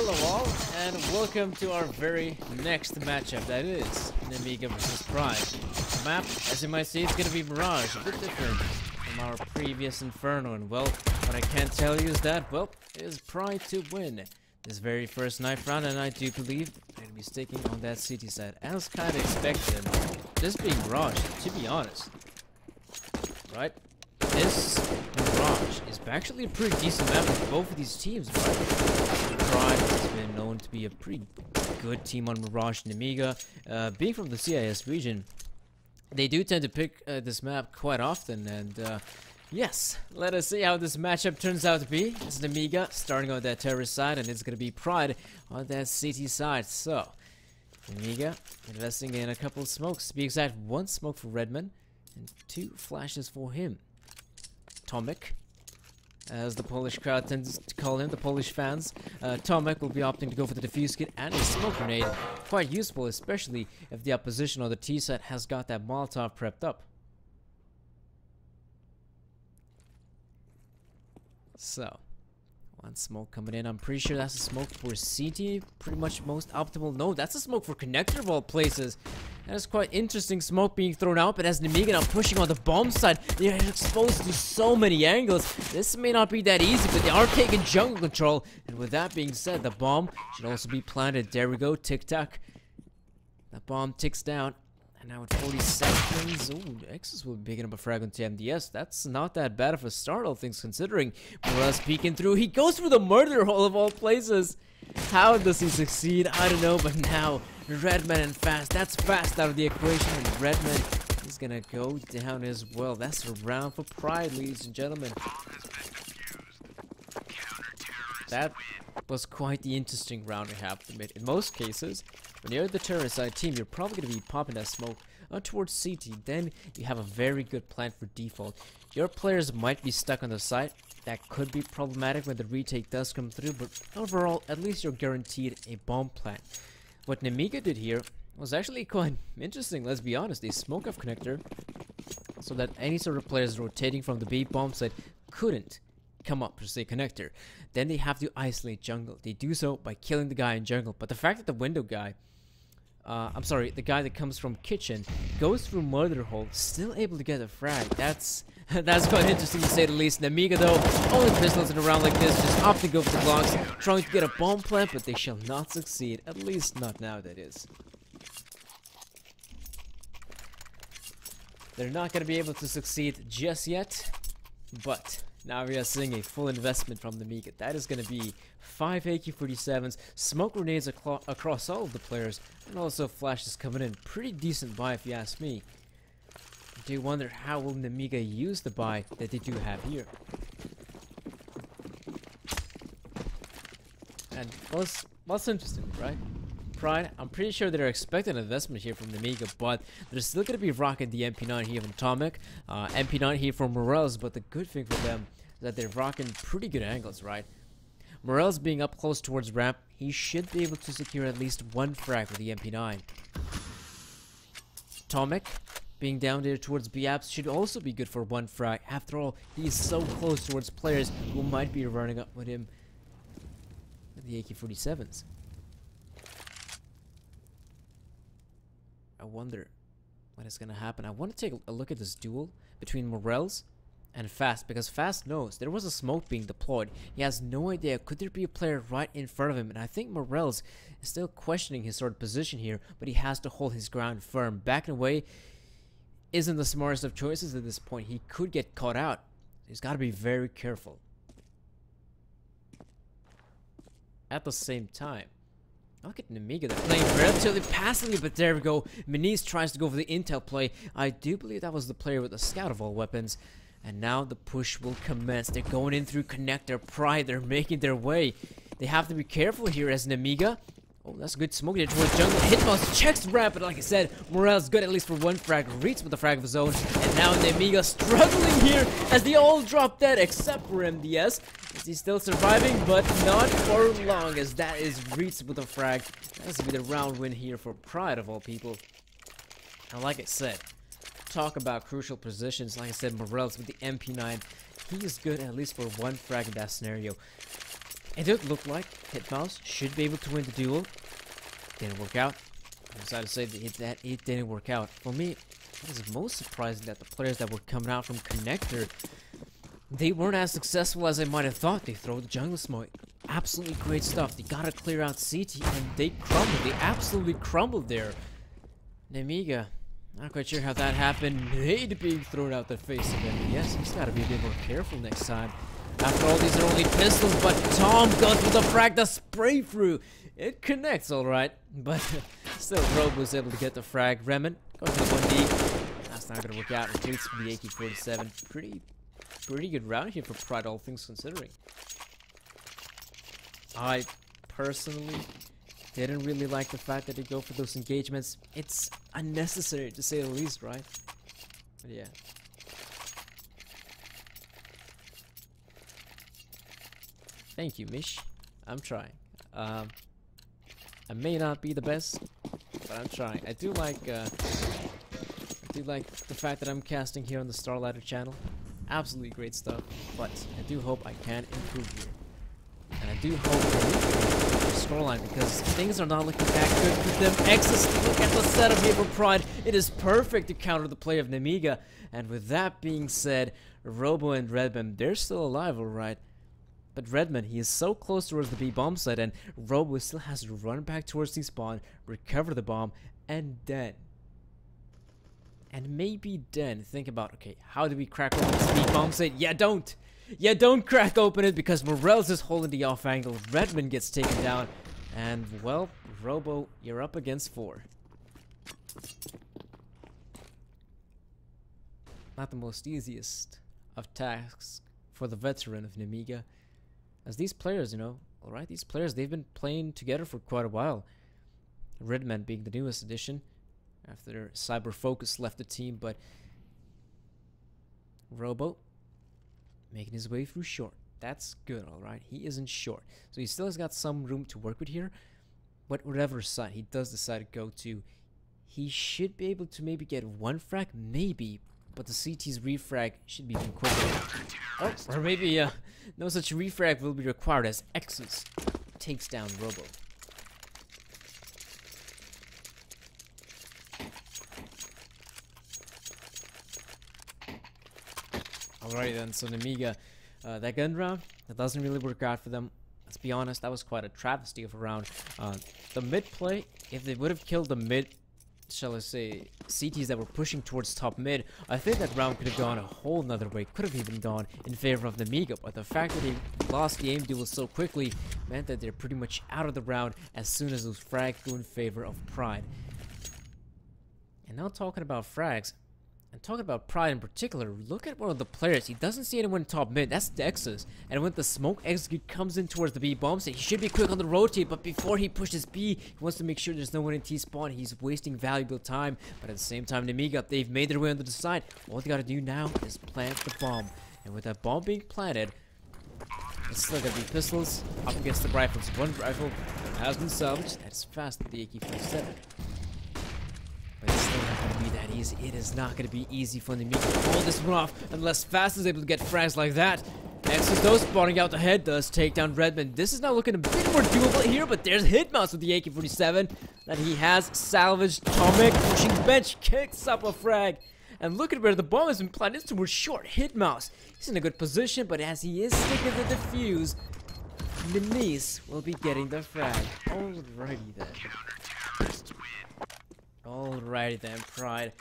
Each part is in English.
Hello all, and welcome to our very next matchup, that is Nemiga vs Pride. The map, as you might see, it's gonna be Mirage, a bit different from our previous Inferno, and well, what I can tell you is that, well, it is Pride to win this very first knife round, and I do believe they're gonna be sticking on that city side, as kind of expected, this being Mirage, to be honest, right? This Mirage is actually a pretty decent map with both of these teams, right? Pride has been known to be a pretty good team on Mirage and Nemiga. Being from the CIS region, they do tend to pick this map quite often, and yes, let us see how this matchup turns out to be. It's Nemiga starting on that terrorist side, and it's going to be Pride on that city side. So, Nemiga investing in a couple of smokes. To be exact, one smoke for Redman, and 2 flashes for him. Tomek, as the Polish crowd tends to call him, the Polish fans. Tomek will be opting to go for the defuse kit and a smoke grenade. Quite useful, especially if the opposition on the T set has got that Molotov prepped up. So, one smoke coming in. I'm pretty sure that's a smoke for CT. Pretty much most optimal. No, that's a smoke for connector of all places. That is quite interesting smoke being thrown out, but as Nemiga now pushing on the bomb side, they are exposed to so many angles. This may not be that easy, but they are taking jungle control. And with that being said, the bomb should also be planted. There we go, tic-tac. The bomb ticks down. And now at 40 seconds, ooh, X's will be picking up a frag on TMDS. That's not that bad of a start, all things considering. Morales peeking through. He goes for the murder hole of all places. How does he succeed? I don't know, but now Redman and Fast. That's Fast out of the equation, and Redman is gonna go down as well. That's a round for Pride, ladies and gentlemen. That was quite the interesting round, I have to admit. In most cases, when you're the terrorist side team, you're probably going to be popping that smoke towards CT. Then you have a very good plan for default. Your players might be stuck on the site. That could be problematic when the retake does come through, but overall, at least you're guaranteed a bomb plant. What Nemiga did here was actually quite interesting, let's be honest. They smoke off connector so that any sort of players rotating from the B bomb site couldn't come up per se connector. Then they have to isolate jungle. They do so by killing the guy in jungle, but the fact that the window guy, the guy that comes from kitchen goes through murder hole, still able to get a frag, that's quite interesting to say the least. Nemiga though, only pistols in a round like this, just opting to go for the Glocks, trying to get a bomb plant, but they shall not succeed, at least not now, that is. They're not going to be able to succeed just yet, but now we are seeing a full investment from Nemiga. That is going to be 5 AK-47s, smoke grenades across all of the players, and also flashes coming in. Pretty decent buy if you ask me. I do wonder how will Nemiga use the buy that they do have here. And what's interesting, right? Pride, I'm pretty sure they're expecting an investment here from Nemiga, but they're still going to be rocking the MP9 here from Tomek, MP9 here from Morales, but the good thing for them is that they're rocking pretty good angles, right? Morales being up close towards ramp, he should be able to secure at least one frag with the MP9. Tomek being down there towards B-apps should also be good for one frag. After all, he is so close towards players who might be running up with him with the AK-47s. I wonder what is going to happen. I want to take a look at this duel between Morales and Fast, because Fast knows there was a smoke being deployed. He has no idea, could there be a player right in front of him? And I think Morales is still questioning his sort of position here, but he has to hold his ground firm. Backing away isn't the smartest of choices at this point. He could get caught out. He's got to be very careful. At the same time, look at Nemiga, they're playing relatively passively, but there we go. Meniz tries to go for the intel play. I do believe that was the player with the scout of all weapons. And now the push will commence. They're going in through connector. Pride, they're making their way. They have to be careful here as Nemiga. Oh, that's a good smoke there towards jungle. Hitbox checks ramp, but like I said, Morales good at least for one frag. Reads with the frag of his own. And now Nemiga struggling here as they all drop dead except for MDS. Is he still surviving? But not for long, as that is Reeds with a frag. That's gonna be the round win here for Pride of all people. And like I said, talk about crucial positions. Like I said, Morales with the MP9, he is good at least for one frag in that scenario. It did look like Hitmouse should be able to win the duel. Didn't work out. I'm sad to say that it didn't work out. For me, it was most surprising that the players that were coming out from Connector, they weren't as successful as I might have thought. They throw the jungle smoke. Absolutely great stuff. They gotta clear out CT and they crumbled. They absolutely crumbled there. Nemiga, not quite sure how that happened. Nade being thrown out the face of him. Yes, he's gotta be a bit more careful next time. After all, these are only pistols, but Tom goes with the frag, the spray through. It connects alright, but still Robe was able to get the frag. Remen goes to the 1D. That's not gonna work out. Retreats from the AK-47. Pretty good round here for Pride, all things considering. I personally didn't really like the fact that they go for those engagements. It's unnecessary to say the least, right? But yeah. Thank you, Mish. I'm trying. I may not be the best, but I'm trying. I do like the fact that I'm casting here on the Starlighter channel. Absolutely great stuff, but I do hope I can improve here. And I do hope that we can improve the scoreline, because things are not looking that good for them. Exes, look at the setup here for Pride. It is perfect to counter the play of Nemiga. And with that being said, Robo and Redman, they're still alive, alright. But Redman, he is so close towards the B bomb site, and Robo still has to run back towards the spawn, recover the bomb, and then maybe then think about, okay, how do we crack open this B bomb site? Yeah, don't crack open it, because Morels is holding the off angle. Redman gets taken down, and well, Robo, you're up against 4. Not the most easiest of tasks for the veteran of Nemiga. As these players, you know, alright, these players, they've been playing together for quite a while. Redman being the newest addition after Cyber Focus left the team, but Robo making his way through short. That's good, alright. He isn't short. So he still has got some room to work with here. But whatever side he does decide to go to, he should be able to maybe get 1 frag, maybe. But the CT's refrag should be even quicker. Oh, or maybe no such refrag will be required as Exus takes down Robo. Alrighty then, so Nemiga, that gun round, that doesn't really work out for them. Let's be honest, that was quite a travesty of a round. The mid play, if they would have killed the mid, shall I say, CTs that were pushing towards top mid, I think that round could have gone a whole nother way, could have even gone in favor of Nemiga, but the fact that they lost the aim duel so quickly meant that they're pretty much out of the round as soon as those frags go in favor of Pride. And now talking about frags, and talking about Pride in particular, look at one of the players. He doesn't see anyone top mid. That's Dexus. And when the smoke execute comes in towards the B bomb site, he should be quick on the rotate. But before he pushes B, he wants to make sure there's no one in T spawn. He's wasting valuable time. But at the same time, Nemiga, they've made their way onto the side. All they gotta do now is plant the bomb. And with that bomb being planted, it's still gonna be pistols up against the rifles. One rifle has been salvaged. That's fast with the AK-47. But it's still not gonna be that easy. It is not gonna be easy for Nemiga to pull this one off unless Fast is able to get frags like that. Exus though spawning out the head does take down Redman. This is now looking a bit more doable here, but there's Hitmouse with the AK-47 that he has salvaged. Tomic pushing bench, kicks up a frag. And look at where the bomb has been planted. It's towards short. Hitmouse, he's in a good position, but as he is sticking to the defuse, Denise will be getting the frag. Alrighty then. Alrighty then, Pride.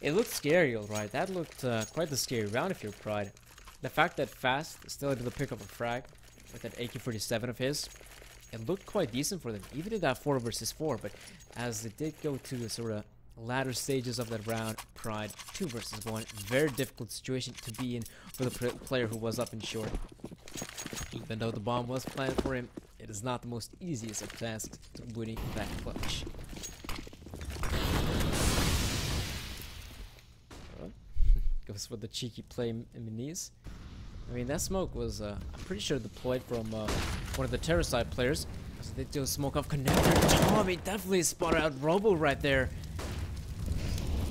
It looked scary, alright. That looked quite the scary round if you're Pride. The fact that Fast is still able to pick up a frag with that AK-47 of his, it looked quite decent for them, even in that 4 versus 4. But as it did go to the sort of latter stages of that round, Pride 2 versus 1, very difficult situation to be in for the player who was up in short. Even though the bomb was planted for him, it is not the most easiest of tasks to winning that clutch. Goes for the cheeky play minis. I mean, that smoke was, I'm pretty sure deployed from one of the terror side players. So they do a smoke off connector. Tommy definitely spotted out Robo right there.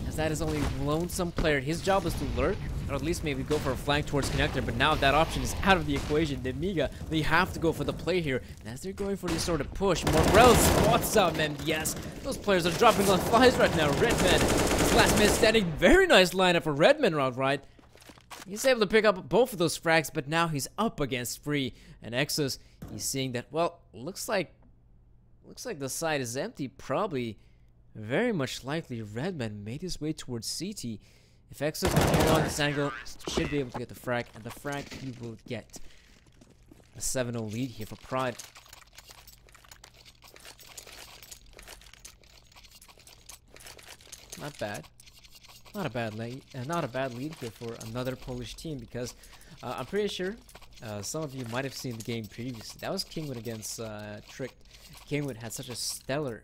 As that is only lonesome player. His job is to lurk or at least maybe go for a flank towards connector, but now that option is out of the equation. Nemiga, they have to go for the play here, and as they're going for this sort of push, Morel spots out, and yes, those players are dropping on flies right now. Redman, this last man standing, very nice lineup for Redman round right. He's able to pick up both of those frags, but now he's up against Free, and Exos, he's seeing that, well, looks like the side is empty. Probably, very much likely, Redman made his way towards CT. If Exos can carry on this angle, should be able to get the frag, and the frag he will get. A 7-0 lead here for Pride. Not bad. Not a bad lead here for another Polish team, because I'm pretty sure some of you might have seen the game previously. That was Kingwood against Tricked. Kingwood had such a stellar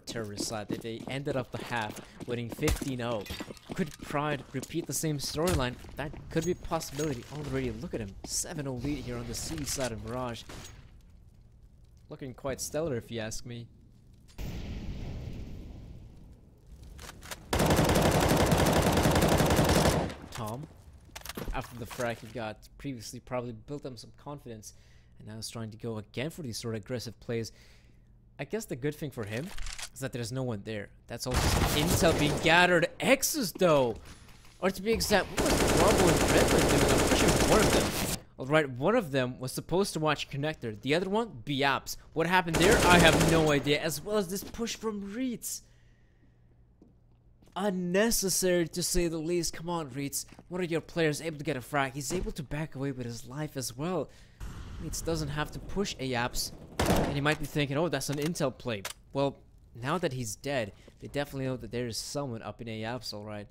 terrorist side that they ended up the half winning 15-0. Could Pride repeat the same storyline? That could be a possibility already. Look at him, 7-0 lead here on the C side of Mirage. Looking quite stellar if you ask me. Tom, after the frag he got previously, probably built up some confidence, and now is trying to go again for these sort of aggressive plays. I guess the good thing for him is that there's no one there. That's also some intel being gathered. X's though, or to be exact, what was Bravo and Redman doing? I'm pretty sure one of them. Alright, one of them was supposed to watch connector. The other one, Biaps. What happened there? I have no idea. As well as this push from Reeds. Unnecessary to say the least. Come on, Reeds. One of your players able to get a frag. He's able to back away with his life as well. Reeds doesn't have to push Ayaps. And you might be thinking, oh, that's an intel play. Well, now that he's dead, they definitely know that there is someone up in Ayaps, alright.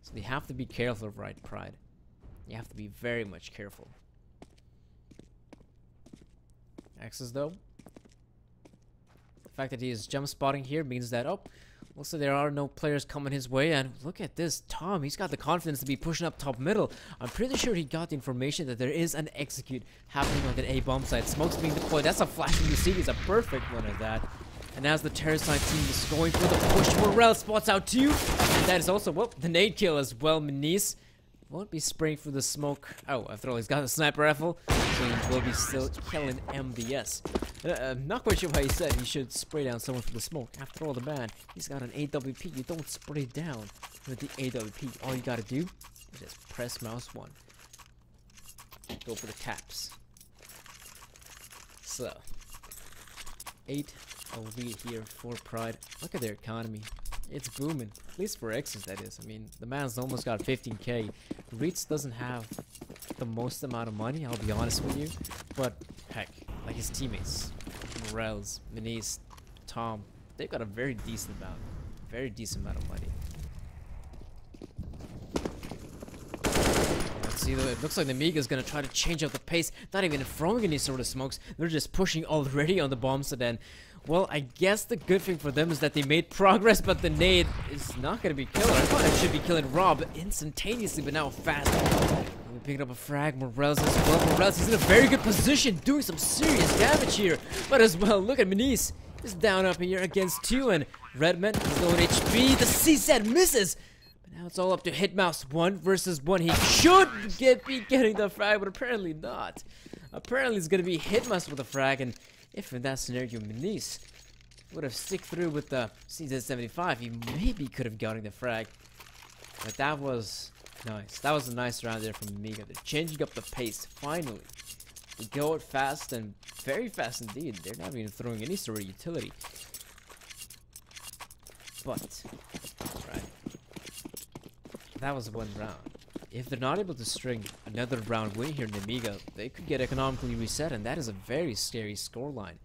So they have to be careful, right, Pride? You have to be very much careful. Axis, though. The fact that he is jump spotting here means that, oh, looks like there are no players coming his way. And look at this, Tom, he's got the confidence to be pushing up top middle. I'm pretty sure he got the information that there is an execute happening on the A bomb side. Smoke's being deployed. That's a flash from the C. He's a perfect one of that. And as the terror side team is going for the push, Morel spots out too. And that is also, well, the nade kill as well. Menis won't be spraying through the smoke. Oh, after all, he's got a sniper rifle, so he will be still killing MBS. I'm not quite sure why he said he should spray down someone for the smoke. After all, the man, he's got an AWP. You don't spray down with the AWP. All you gotta do is just press mouse 1. Go for the taps. So, 8 lead here for Pride. Look at their economy. It's booming. At least for X's, that is. I mean, the man's almost got 15k. Reeds doesn't have the most amount of money, I'll be honest with you. But, heck, like his teammates, Morels, Menis, Tom, they've got a very decent amount. Very decent amount of money. Let's see, though, it looks like Nemiga is going to try to change up the pace. Not even throwing any sort of smokes. They're just pushing already on the bomb, so then, well, I guess the good thing for them is that they made progress, but the nade is not going to be killer. I thought it should be killing Rob instantaneously, but now fast. We picked up a frag. Morels as well. Morels is in a very good position, doing some serious damage here. But as well, look at Menis. He's down up here against 2, and Redman is low on HP. The C-set misses. But now it's all up to Hitmouse. 1 versus 1. He should be getting the frag, but apparently not. Apparently it's going to be Hitmouse with the frag, and if in that scenario Menis would have stick through with the CZ75, he maybe could have gotten the frag. But that was nice. That was a nice round there from Nemiga. They're changing up the pace, finally. They go out fast, and very fast indeed. They're not even throwing any sort of utility. But, right, that was one round. If they're not able to string another round win here in Nemiga, they could get economically reset, and that is a very scary scoreline.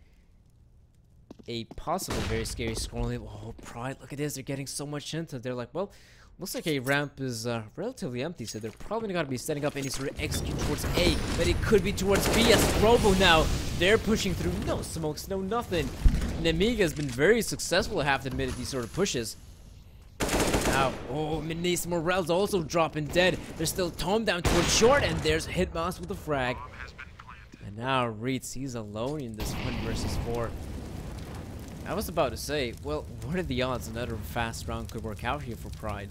A possible very scary scoreline. Oh, Pride, look at this. They're getting so much into it. They're like, well, looks like A ramp is relatively empty, so they're probably not going to be setting up any sort of execute towards A, but it could be towards B as Robo now. They're pushing through. No smokes, no nothing. Nemiga has been very successful, I have to admit, at these sort of pushes. Now, oh, Menis Morel's also dropping dead. There's still Tom down towards short, and there's Hitmouse with the frag. And now Reeds, he's alone in this 1 versus 4. I was about to say, well, what are the odds another fast round could work out here for Pride,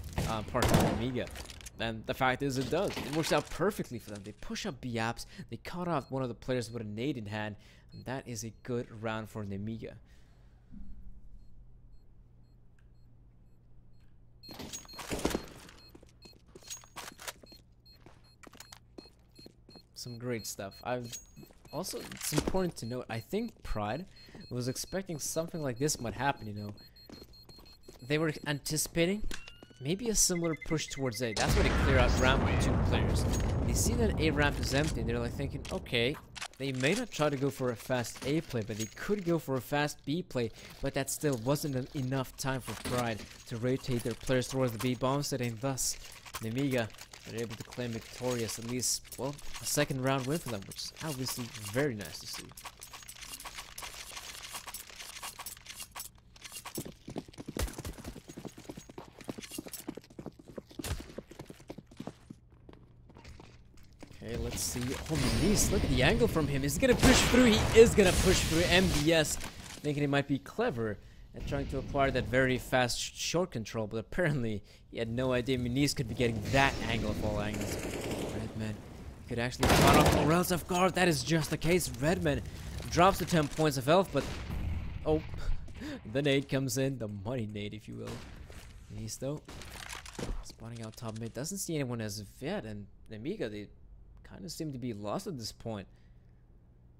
part of Nemiga? And the fact is, it does. It works out perfectly for them. They push up B-apps, they cut off one of the players with a nade in hand, and that is a good round for Nemiga. Some great stuff. Also, it's important to note, I think Pride was expecting something like this might happen, you know. They were anticipating maybe a similar push towards A. That's why they clear out ramp with 2 players. They see that A ramp is empty, and they're like thinking, okay, they may not try to go for a fast A play, but they could go for a fast B play, but that still wasn't enough time for Pride to rotate their players towards the B bomb set, and thus, Nemiga are able to claim victorious, at least, well, a second round win for them, which is obviously very nice to see. Okay, let's see. Oh, Menis, look at the angle from him. Is he gonna push through? He is gonna push through. MBS thinking he might be clever and trying to acquire that very fast short control, but apparently he had no idea Menis could be getting that angle of all angles. Redman could actually cut off Morel's off guard. That is just the case. Redman drops to 10 points of health, but oh, the nade comes in, the money nade, if you will. Menis though, spawning out top mid, doesn't see anyone as of yet, and Nemiga, they kind of seem to be lost at this point.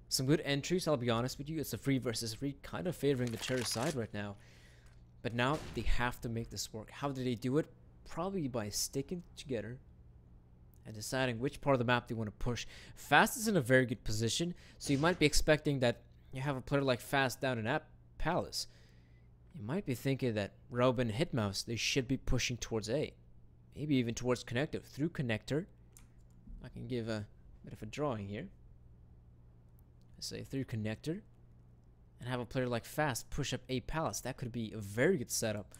Some good entries, I'll be honest with you. It's a 3 versus 3, kind of favoring the Cherry side right now. But now they have to make this work. How do they do it? Probably by sticking together and deciding which part of the map they want to push. Fast is in a very good position, so you might be expecting that you have a player like Fast down in that Palace. You might be thinking that Robin and Hitmouse, they should be pushing towards A. Maybe even towards Connector. Through Connector, I can give a bit of a drawing here. Say through Connector and have a player like Fast push up A Palace. That could be a very good setup.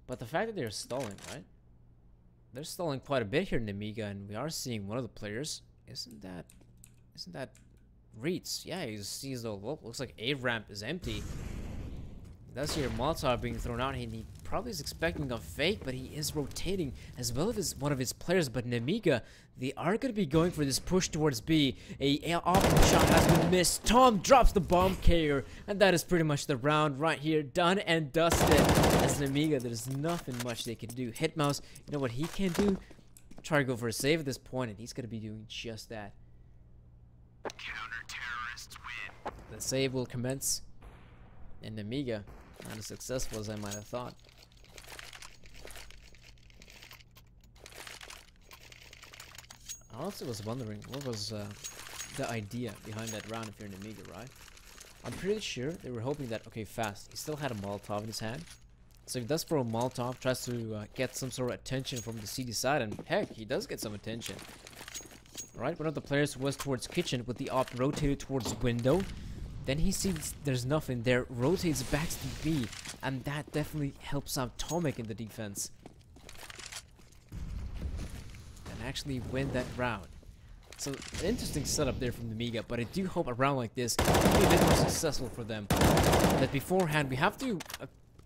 But the fact that they're stalling, right? They're stalling quite a bit here in Nemiga, and we are seeing one of the players. Isn't that Reeds? Yeah, he sees the looks like A ramp is empty. Does hear Molotov being thrown out, and he probably is expecting a fake, but he is rotating as well as one of his players. But Nemiga, they are going to be going for this push towards B. A open shot has been missed. Tom drops the bomb carrier, and that is pretty much the round right here, done and dusted. As Nemiga, there's nothing much they can do. Hitmouse, you know what he can do? Try to go for a save at this point, and he's going to be doing just that. Counter-terrorists win. The save will commence, and Nemiga, not as successful as I might have thought. I also was wondering, what was the idea behind that round if you're in Nemiga, right? I'm pretty sure they were hoping that, okay, Fast, he still had a Molotov in his hand. So he does throw a Molotov, tries to get some sort of attention from the CD side, and heck, he does get some attention. Alright, one of the players was towards kitchen with the op rotated towards window. Then he sees there's nothing there, rotates back to B, and that definitely helps out Tomek in the defense. And actually win that round. So, an interesting setup there from Nemiga, but I do hope a round like this will be a bit more successful for them. That beforehand, we have to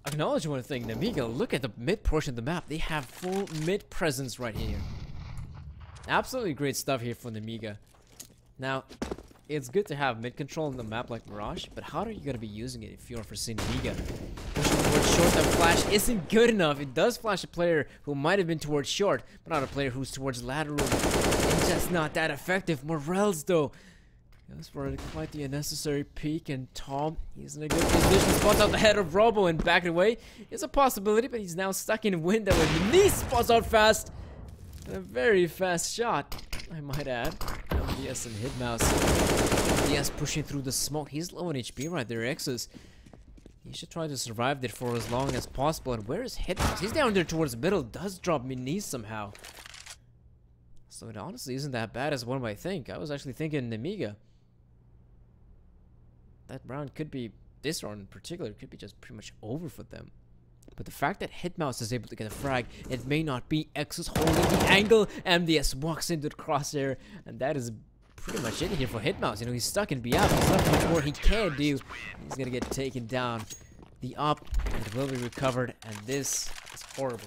acknowledge one thing. Nemiga, look at the mid portion of the map. They have full mid presence right here. Absolutely great stuff here for Nemiga. Now, it's good to have mid control on the map like Mirage, but how are you going to be using it if you're for Nemiga? Pushing towards short, that flash isn't good enough. It does flash a player who might have been towards short, but not a player who's towards lateral. It's just not that effective. Morels, though, goes for quite the unnecessary peek, and Tom, he's in a good position. Spots out the head of Robo and back away. It's a possibility, but he's now stuck in window, and Menis spots out Fast. And a very fast shot, I might add. LDS and Hitmouse. LDS pushing through the smoke. He's low on HP right there, X's. He should try to survive there for as long as possible. And where is Hitmouse? He's down there towards the middle. Does drop Menis somehow. So it honestly isn't that bad as one might think. I was actually thinking Nemiga. That round could be, this round in particular, could be just pretty much over for them. But the fact that Hitmouse is able to get a frag, it may not be. X is holding the angle. MDS walks into the crosshair, and that is pretty much it here for Hitmouse. You know, he's stuck in BF. There's not much more he can do. He's gonna get taken down. The op, and it will be recovered, and this is horrible.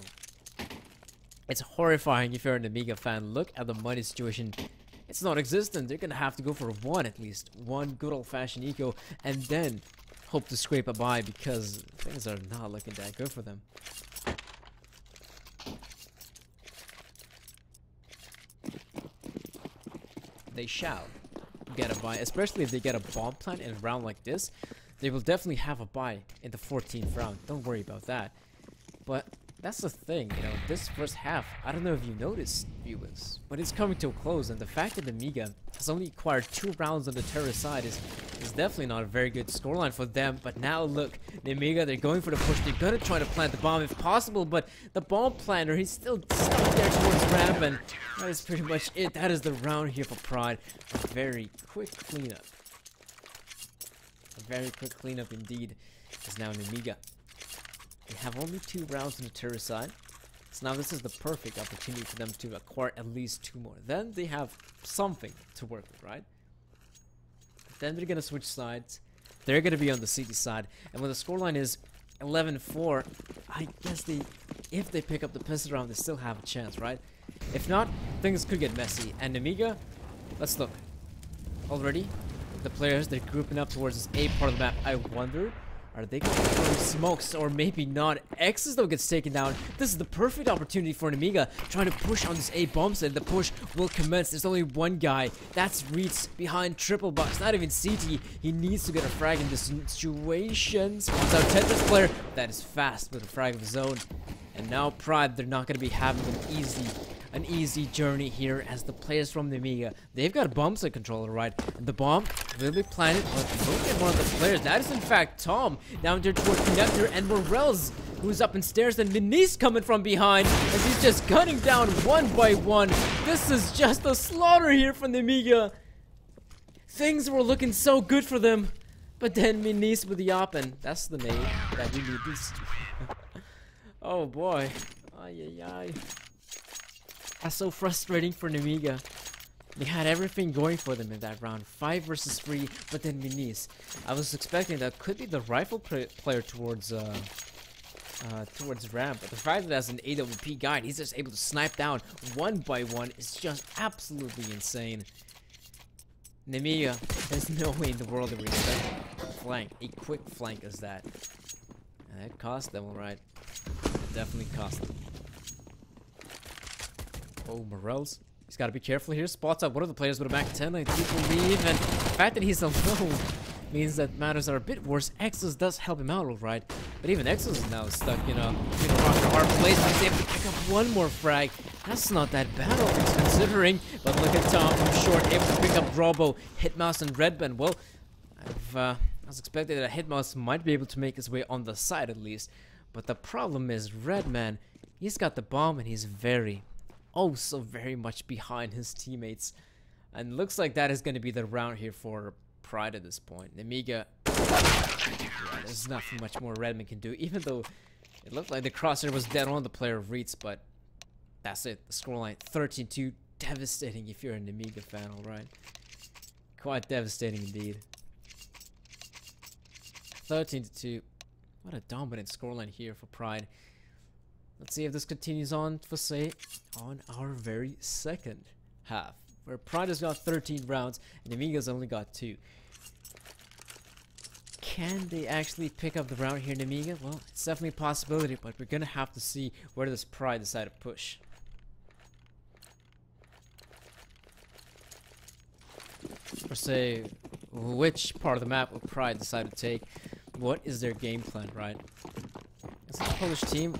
It's horrifying if you're an Nemiga fan. Look at the money situation. It's non-existent. They're gonna have to go for one at least. One good old-fashioned eco, and then hope to scrape a buy because things are not looking that good for them. They shall get a buy, especially if they get a bomb plant in a round like this. They will definitely have a buy in the 14th round. Don't worry about that. But that's the thing, you know, this first half, I don't know if you noticed, viewers, but it's coming to a close, and the fact that Nemiga has only acquired 2 rounds on the terrorist side is definitely not a very good scoreline for them. But now look, Nemiga, they're going for the push. They're gonna try to plant the bomb if possible, but the bomb planter, he's still stuck there towards ramp, and that is pretty much it. That is the round here for Pride. A very quick cleanup. A very quick cleanup indeed is now Nemiga. They have only 2 rounds on the terrorist side, so now this is the perfect opportunity for them to acquire at least 2 more. Then they have something to work with, right? Then they're gonna switch sides. They're gonna be on the CT side, and when the scoreline is 11-4, I guess if they pick up the pistol round, they still have a chance, right? If not, things could get messy. And Nemiga, let's look. Already, the players, they're grouping up towards this A part of the map. I wonder, are they going to throw smokes, or maybe not? X's though gets taken down. This is the perfect opportunity for Nemiga, trying to push on this A bomb site. The push will commence. There's only one guy. That's Reeds behind triple box. Not even CT. He needs to get a frag in this situation. Spawns out Tetris player. That is fast with a frag of his own. And now Pride, they're not going to be having an easy journey here, as the players from Nemiga, they've got a bomb site controller, right? And the bomb will be planted, but look at one of the players. That is in fact Tom, down there toward Connector, and Morels, who's up in stairs, and Denise coming from behind, as he's just gunning down one by one. This is just a slaughter here from Nemiga. Things were looking so good for them, but then Denise with the op, and that's the name that we need this. Oh boy. Ay, ay, ay. That's so frustrating for Nemiga. They had everything going for them in that round. 5 versus 3, but then Minis. I was expecting that could be the rifle player towards ramp, but the fact that as an AWP guide, he's just able to snipe down one by one is just absolutely insane. Nemiga, there's no way in the world that we expect a flank, a quick flank as that. And that cost them, alright. Definitely cost them. Oh, Morels. He's got to be careful here. Spots out one of the players with a back 10. Like, people leave, and the fact that he's alone means that matters are a bit worse. Exos does help him out, alright. But even Exos is now stuck, you know, in a rock and a hard place. But he's able to pick up one more frag. That's not that bad, all things considering. But look at Tom from short, able to pick up Robo, Hitmouse, and Redman. Well, I was expecting that Hitmouse might be able to make his way on the side at least. But the problem is Redman, he's got the bomb, and he's very, oh so very much behind his teammates. And looks like that is going to be the round here for Pride at this point. Nemiga, yeah, there's nothing much more Redman can do, even though it looked like the crosshair was dead on the player of Reeds, but that's it. The scoreline 13-2, devastating if you're a Nemiga fan, alright. Quite devastating indeed. 13-2. What a dominant scoreline here for Pride. Let's see if this continues on for, say, on our very second half, where Pride has got 13 rounds and Nemiga's only got 2. Can they actually pick up the round here, Nemiga? Well, it's definitely a possibility, but we're gonna have to see where does Pride decide to push. Or say, which part of the map will Pride decide to take? What is their game plan, right? Is this Polish team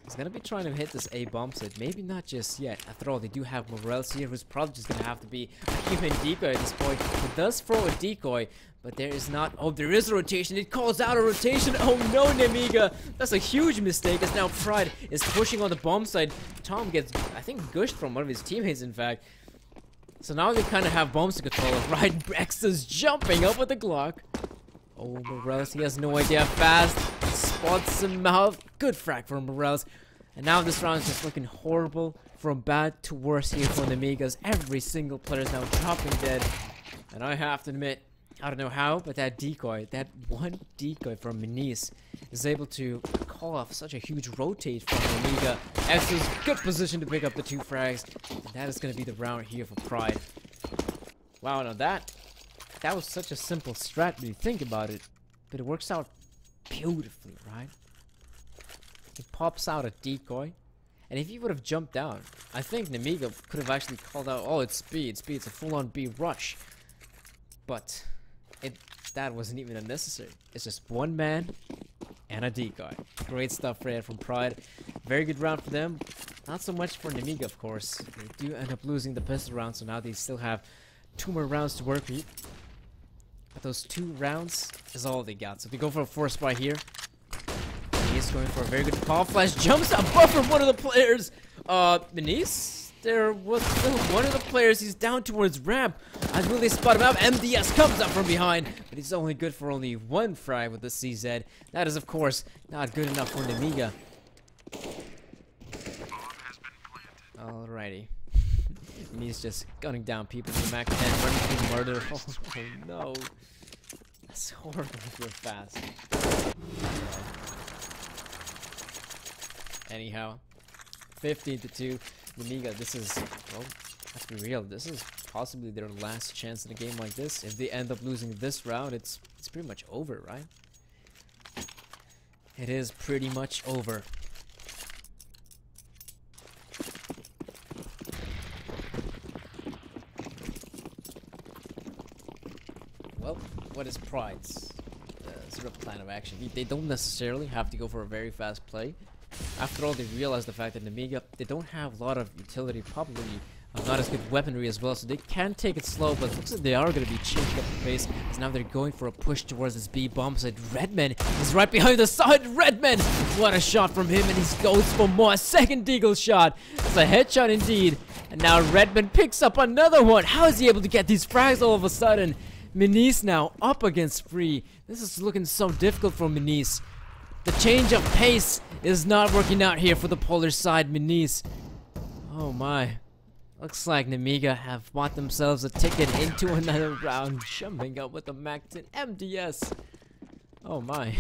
is gonna be trying to hit this A bomb site? Maybe not just yet. After all, they do have Morels here, who's probably just gonna have to be a human decoy at this point. He does throw a decoy, but there is not. Oh, there is a rotation. It calls out a rotation. Oh no, Nemiga! That's a huge mistake, as now Pride is pushing on the bomb site. Tom gets, I think, gushed from one of his teammates, in fact. So now they kind of have bombs to control. Right, Brex is jumping up with the Glock. Oh, Morels, he has no idea how fast. Spots him out. Good frag for Morels. And now this round is just looking horrible. From bad to worse here for Nemigas. Every single player is now dropping dead. And I have to admit, I don't know how, but that decoy, that one decoy from Minis is able to call off such a huge rotate from Nemiga. X's good position to pick up the 2 frags. And that is going to be the round here for Pride. Wow, now that was such a simple strat when you think about it. But it works out beautifully, right? He pops out a decoy. And if he would have jumped down, I think Nemiga could have actually called out, oh, it's speed, it's a full-on B rush. But that wasn't even unnecessary. It's just one man and a decoy. Great stuff there from Pride. Very good round for them. Not so much for Nemiga, of course. They do end up losing the pistol round, so now they still have 2 more rounds to work with. But those 2 rounds is all they got. So they go for a force buy here. He's going for a very good call. Flash jumps out, buffer one of the players. Minis? There was still one of the players. He's down towards ramp. I really spot him out. MDS comes up from behind, but he's only good for only 1 frag with the CZ. That is, of course, not good enough for Nemiga. Alrighty. And he's just gunning down people with Mac 10, running through murder. Oh no. That's horrible if you're fast. Anyhow, 15-2. Nemiga, this is, well, let's be real, this is possibly their last chance in a game like this. If they end up losing this round, it's pretty much over, right? It is pretty much over. Well, what is Pride's sort of plan of action? They don't necessarily have to go for a very fast play. After all, they realize the fact that Nemiga, they don't have a lot of utility, probably not as good weaponry as well, so they can take it slow, but it looks like they are going to be changing up the pace, because now they're going for a push towards this B-bomb side. Redman is right behind the side. Redman! What a shot from him, and he goes for more. Second deagle shot. It's a headshot indeed. And now Redman picks up another one. How is he able to get these frags all of a sudden? Minis now up against Free. This is looking so difficult for Minis. The change of pace is not working out here for the polar side, Minis. Oh my. Looks like Nemiga have bought themselves a ticket into another round. Jumping up with the Mac 10 MDS. Oh my.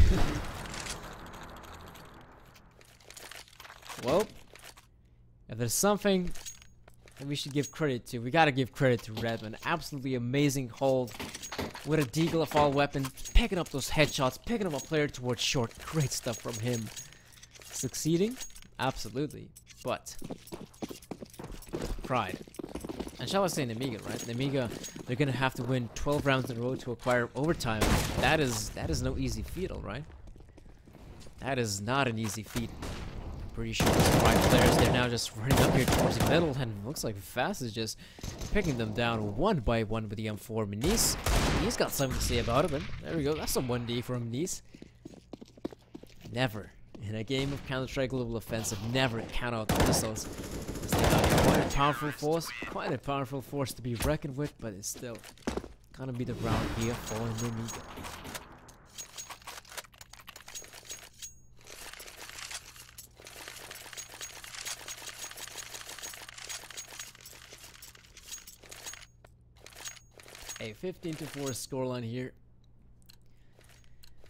Well, if there's something that we should give credit to, we gotta give credit to Redman. Absolutely amazing hold. With a deagle of all weapons, picking up those headshots, picking up a player towards short. Great stuff from him. Succeeding? Absolutely. But Pride. And shall I say Nemiga, right? Nemiga, they're gonna have to win 12 rounds in a row to acquire overtime. That is no easy feat, alright? That is not an easy feat. Pretty sure these Pride players, they're now just running up here towards the middle, and it looks like Fast is just picking them down one by one with the M4. Minis, he's got something to say about it, and there we go. That's a 1D from Minis. Never, in a game of Counter-Strike Global Offensive, never count out the missiles. They got quite a powerful force to be reckoned with, but it's still gonna be the round here for Nemiga. A 15-4 scoreline here.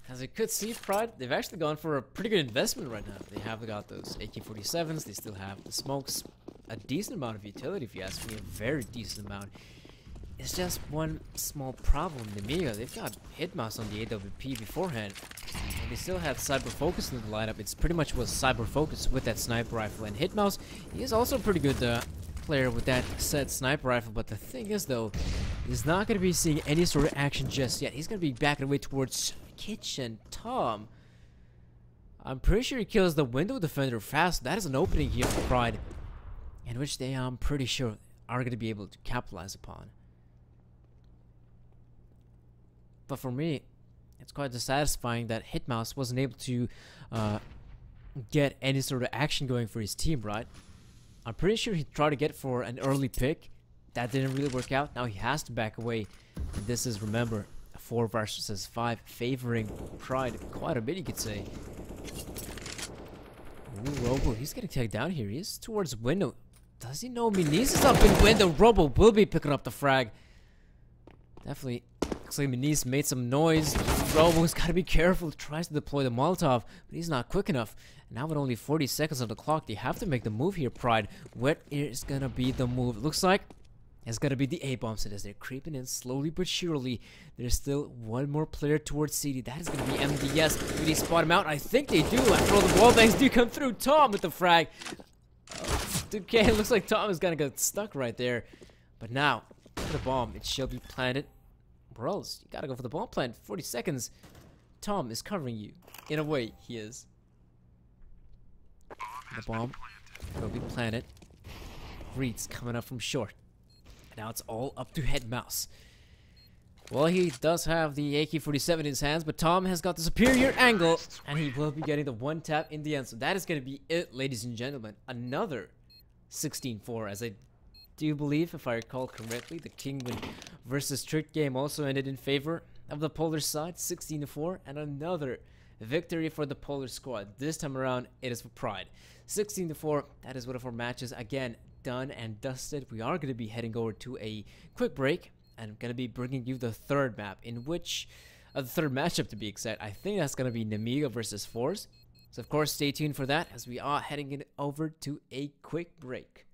As you could see, Pride, they've actually gone for a pretty good investment right now. They have got those AK-47s, they still have the smokes. A decent amount of utility, if you ask me, a very decent amount. It's just one small problem. Nemiga, they've got Hitmouse on the AWP beforehand. And they still had Cyber Focus in the lineup. It's pretty much was Cyber Focus with that sniper rifle. And Hitmouse, he is also a pretty good player with that said sniper rifle. But the thing is, though, he's not going to be seeing any sort of action just yet. He's going to be backing away towards Kitchen Tom. I'm pretty sure he kills the window defender fast. That is an opening here for Pride, in which they, I'm pretty sure, are going to be able to capitalize upon. But for me, it's quite dissatisfying that Hitmouse wasn't able to get any sort of action going for his team, right? I'm pretty sure he tried to get for an early pick. That didn't really work out. Now he has to back away. And this is, remember, a 4 versus 5, favoring Pride quite a bit, you could say. Ooh, Robo, he's getting taken down here. He's towards window. Does he know Minis is up in window? Robo will be picking up the frag. Definitely Looks like Manise made some noise. Robo's gotta be careful. Tries to deploy the Molotov, but he's not quick enough. Now with only 40 seconds on the clock, they have to make the move here, Pride. What is gonna be the move? It looks like it's gonna be the A-bombs. And as they're creeping in slowly but surely, there's still one more player towards CD. That is gonna be MDS. Do they spot him out? I think they do. After all, the wall bangs do come through. Tom with the frag. Okay, it looks like Tom is gonna get stuck right there. But now, for the bomb, it shall be planted. Or else, you gotta go for the bomb plant. 40 seconds. Tom is covering you. In a way, he is. The bomb will be planted. Reed's coming up from short. Now it's all up to Head Mouse. Well, he does have the AK-47 in his hands, but Tom has got the superior angle, and he will be getting the one tap in the end. So that is going to be it, ladies and gentlemen. Another 16-4, as I do believe, if I recall correctly, the Kingwin versus Trick game also ended in favor of the Polar side, 16-4, and another victory for the Polar squad. This time around, it is for Pride. 16-4, that is one of our matches. Again, done and dusted. We are going to be heading over to a quick break, and I'm going to be bringing you the third map, in which, the third matchup to be exact. I think that's going to be Nemiga versus Force. So of course, stay tuned for that, as we are heading it over to a quick break.